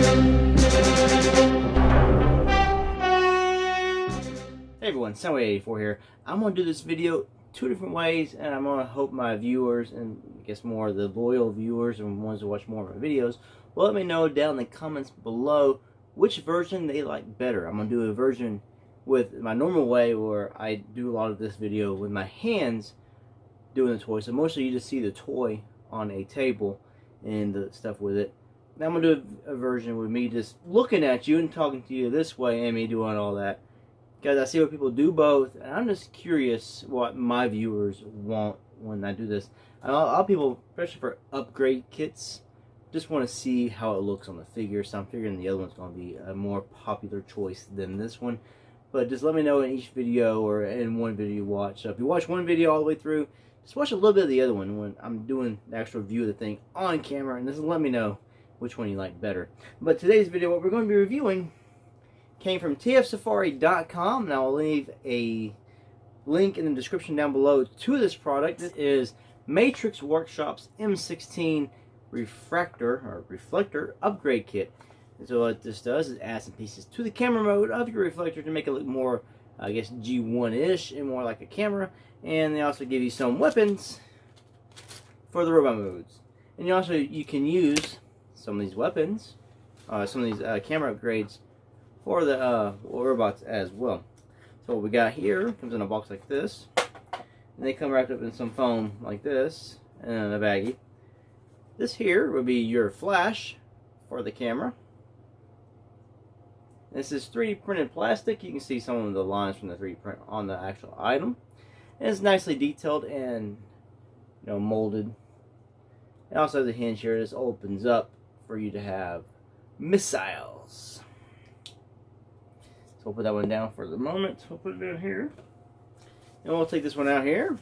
Hey everyone, Soundwave84 here. I'm going to do this video two different ways, and I'm going to hope my viewers, and I guess more the loyal viewers and ones that watch more of my videos, will let me know down in the comments below which version they like better. I'm going to do a version with my normal way where I do a lot of this video with my hands doing the toy. So mostly you just see the toy on a table and the stuff with it. Now I'm going to do a version with me just looking at you and talking to you this way and me doing all that. Because I see what people do both, and I'm just curious what my viewers want when I do this. A lot of people, especially for upgrade kits, just want to see how it looks on the figure, so I'm figuring the other one's going to be a more popular choice than this one. But just let me know in each video or in one video you watch. So if you watch one video all the way through, just watch a little bit of the other one when I'm doing the actual view of the thing on camera, and just let me know which one you like better. But today's video, what we're going to be reviewing came from tfsafari.com, and I'll leave a link in the description down below to this product. This is Matrix Workshops M16 Refraktor or Reflector upgrade kit. And so what this does is add some pieces to the camera mode of your reflector to make it look more, I guess, G1-ish and more like a camera. And they also give you some weapons for the robot modes. And you can use some of these weapons, some of these camera upgrades for the robots as well. So what we got here comes in a box like this, and they come wrapped up in some foam like this, and a baggie. This here would be your flash for the camera. This is 3D printed plastic. You can see some of the lines from the 3D print on the actual item. And it's nicely detailed and molded. It also has a hinge here. This opens up for you to have missiles. So we'll put that one down for the moment. We'll put it down here. And we'll take this one out here.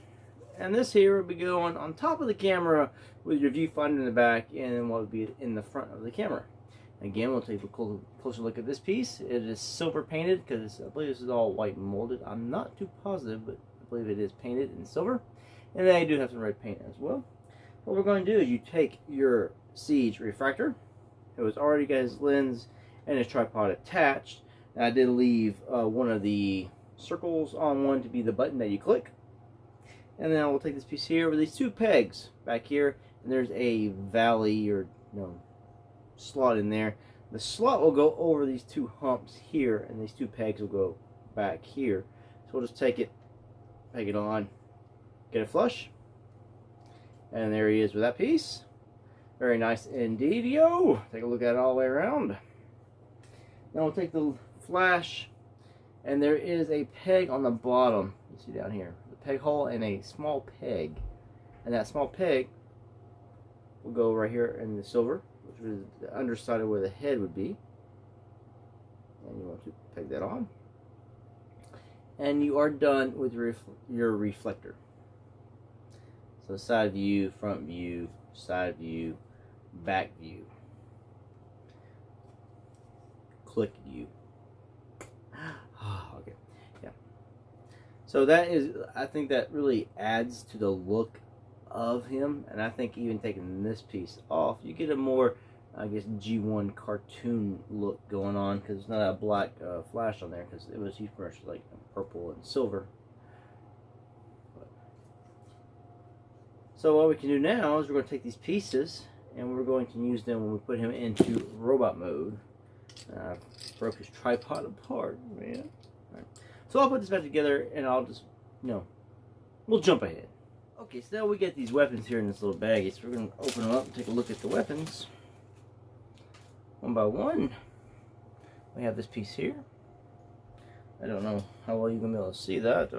And this here will be going on top of the camera with your viewfinder in the back, and then what would be in the front of the camera. Again, we'll take a closer look at this piece. It is silver painted because I believe this is all white molded. I'm not too positive, but I believe it is painted in silver. And then I do have some red paint as well. What we're going to do is you take your Siege refractor. It was already got his lens and his tripod attached. I did leave one of the circles on one to be the button that you click. And then I will take this piece here with these two pegs back here. And there's a valley or slot in there. The slot will go over these two humps here, and these two pegs will go back here. So we'll just take it, peg it on, get it flush. And there he is with that piece. Very nice indeed, yo. Take a look at it all the way around. Now we'll take the flash, and there is a peg on the bottom. You see down here, the peg hole and a small peg, and that small peg will go right here in the silver, which is the underside of where the head would be. And you want to peg that on, and you are done with your reflector. So side view, front view, side view, back view, click view. Okay, yeah. So that is, I think that really adds to the look of him, and I think even taking this piece off, you get a more, I guess, G1 cartoon look going on, because it's not a black flash on there, because it was used commercially like purple and silver. So what we can do now is we're going to take these pieces and we're going to use them when we put him into robot mode. Broke his tripod apart, man. Right. So I'll put this back together, and I'll just, we'll jump ahead. Okay, so now we get these weapons here in this little baggie. So we're going to open them up and take a look at the weapons. One by one. We have this piece here. I don't know how well you're going to be able to see that.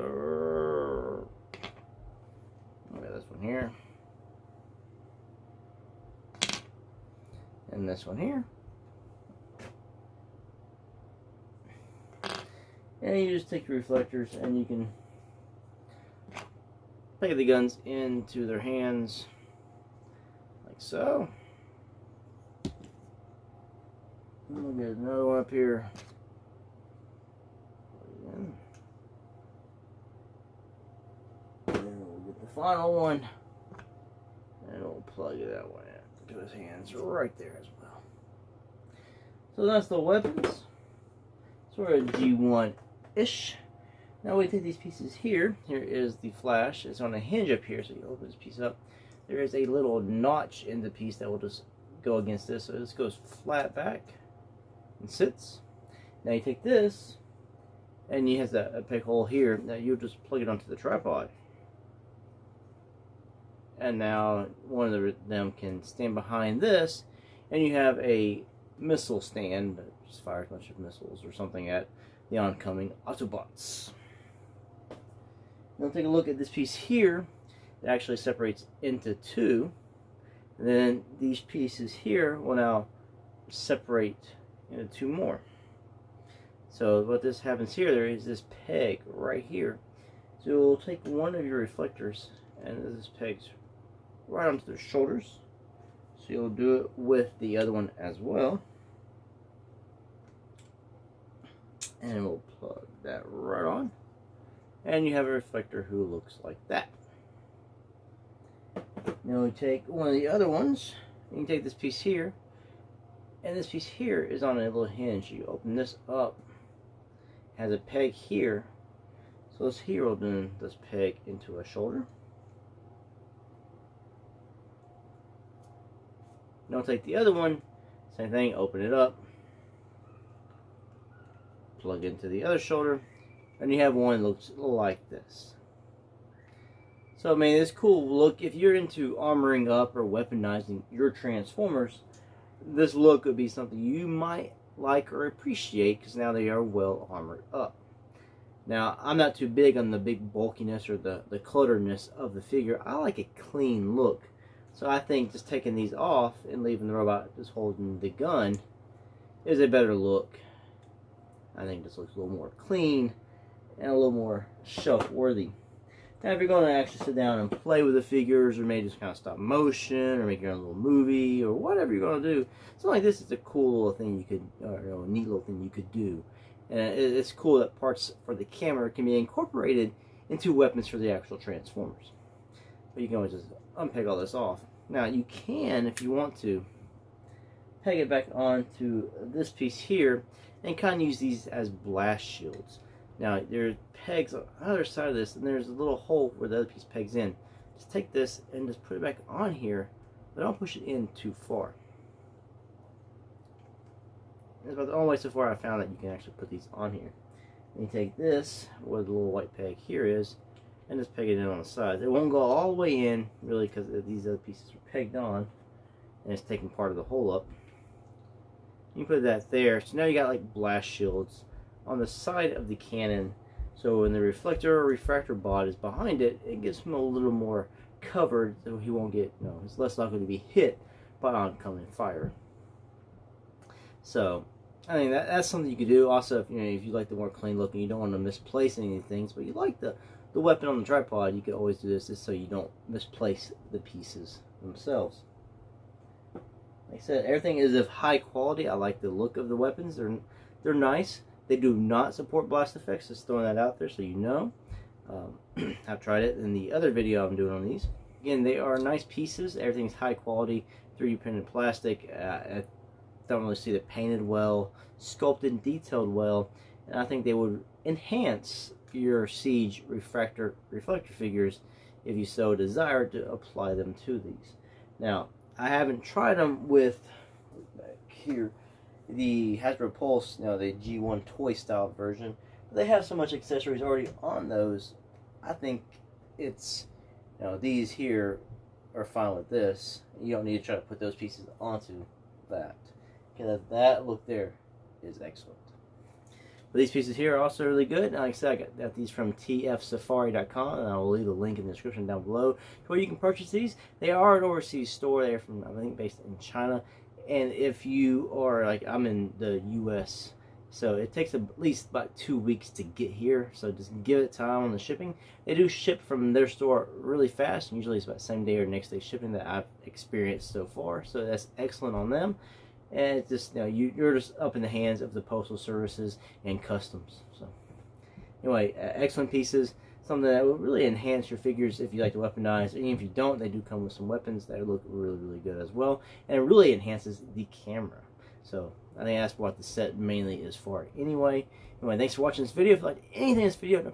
We got this one here. And this one here. And you just take your reflectors and you can play the guns into their hands like so. And we'll get another one up here. And we'll get the final one. And we'll plug that one in to his hands right there as well. So that's the weapons. Sort of G1-ish. Now we take these pieces here. Here is the flash. It's on a hinge up here, so you open this piece up. There is a little notch in the piece that will just go against this. So this goes flat back and sits. Now you take this, and you have a peg hole here. Now you'll just plug it onto the tripod. And now one of them can stand behind this, and you have a missile stand that just fires a bunch of missiles or something at the oncoming Autobots. Now take a look at this piece here. It actually separates into two. And then these pieces here will now separate into two more. So what this happens here, there is this peg right here. So you'll take one of your reflectors, and this pegs right onto their shoulders. So you'll do it with the other one as well. And we'll plug that right on. And you have a reflector who looks like that. Now we take one of the other ones. You can take this piece here. And this piece here is on a little hinge. You open this up. It has a peg here. So this here will then this peg into a shoulder. Now take the other one. Same thing. Open it up. Plug into the other shoulder. And you have one that looks like this. So, I mean, it's cool look. If you're into armoring up or weaponizing your Transformers, this look would be something you might like or appreciate, because now they are well armored up. Now, I'm not too big on the big bulkiness or the clutterness of the figure. I like a clean look. So I think just taking these off and leaving the robot just holding the gun is a better look. I think this looks a little more clean and a little more shelf-worthy. Now, if you're going to actually sit down and play with the figures, or maybe just kind of stop motion, or make your own little movie, or whatever you're going to do, something like this is a cool little thing you could, or a neat little thing you could do. And it's cool that parts for the camera can be incorporated into weapons for the actual Transformers. But you can always just unpeg all this off. Now, you can, if you want to, peg it back onto this piece here, and kind of use these as blast shields. Now, there's pegs on the other side of this, and there's a little hole where the other piece pegs in. Just take this and just put it back on here, but don't push it in too far. That's about the only way so far I found that you can actually put these on here. And you take this, where the little white peg here is, and just peg it in on the sides. It won't go all the way in, really, because these other pieces are pegged on, and it's taking part of the hole up. You put that there, so now you got like blast shields on the side of the cannon, so when the reflector or refractor bod is behind it, it gives him a little more covered, so he won't get, he's less likely to be hit by oncoming fire. So, I mean, that's something you could do. Also, if you like the more clean look and you don't want to misplace any of the things, but you like the weapon on the tripod, you could always do this just so you don't misplace the pieces themselves. Like I said, everything is of high quality. I like the look of the weapons. They're nice. They do not support blast effects, just throwing that out there so you know. I've tried it in the other video I'm doing on these. Again, they are nice pieces. Everything's high quality, 3D printed plastic. I don't really see it painted well, sculpted and detailed well, and I think they would enhance your Siege reflector figures if you so desire to apply them to these. Now, I haven't tried them with, back here, the Hasbro Pulse, the G1 toy style version. They have so much accessories already on those. I think it's, these here are fine with this. You don't need to try to put those pieces onto that. Okay, that look there is excellent. But these pieces here are also really good. Like I said, I got these from tfsafari.com, and I will leave a link in the description down below where you can purchase these. They are an overseas store. They're from, I think, based in China. And if you are, like, I'm in the U.S., so it takes at least about 2 weeks to get here. So just give it time on the shipping. They do ship from their store really fast. Usually it's about same day or next day shipping that I've experienced so far. So that's excellent on them. And it's just, you're just up in the hands of the postal services and customs. So anyway, excellent pieces. Something that will really enhance your figures if you like to weaponize. And if you don't, they do come with some weapons that look really, really good as well. And it really enhances the camera. So I think that's what the set mainly is for anyway. Anyway, thanks for watching this video. If you liked anything in this video,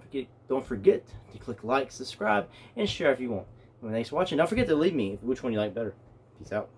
don't forget to click like, subscribe, and share if you want. Anyway, thanks for watching. Don't forget to leave me which one you like better. Peace out.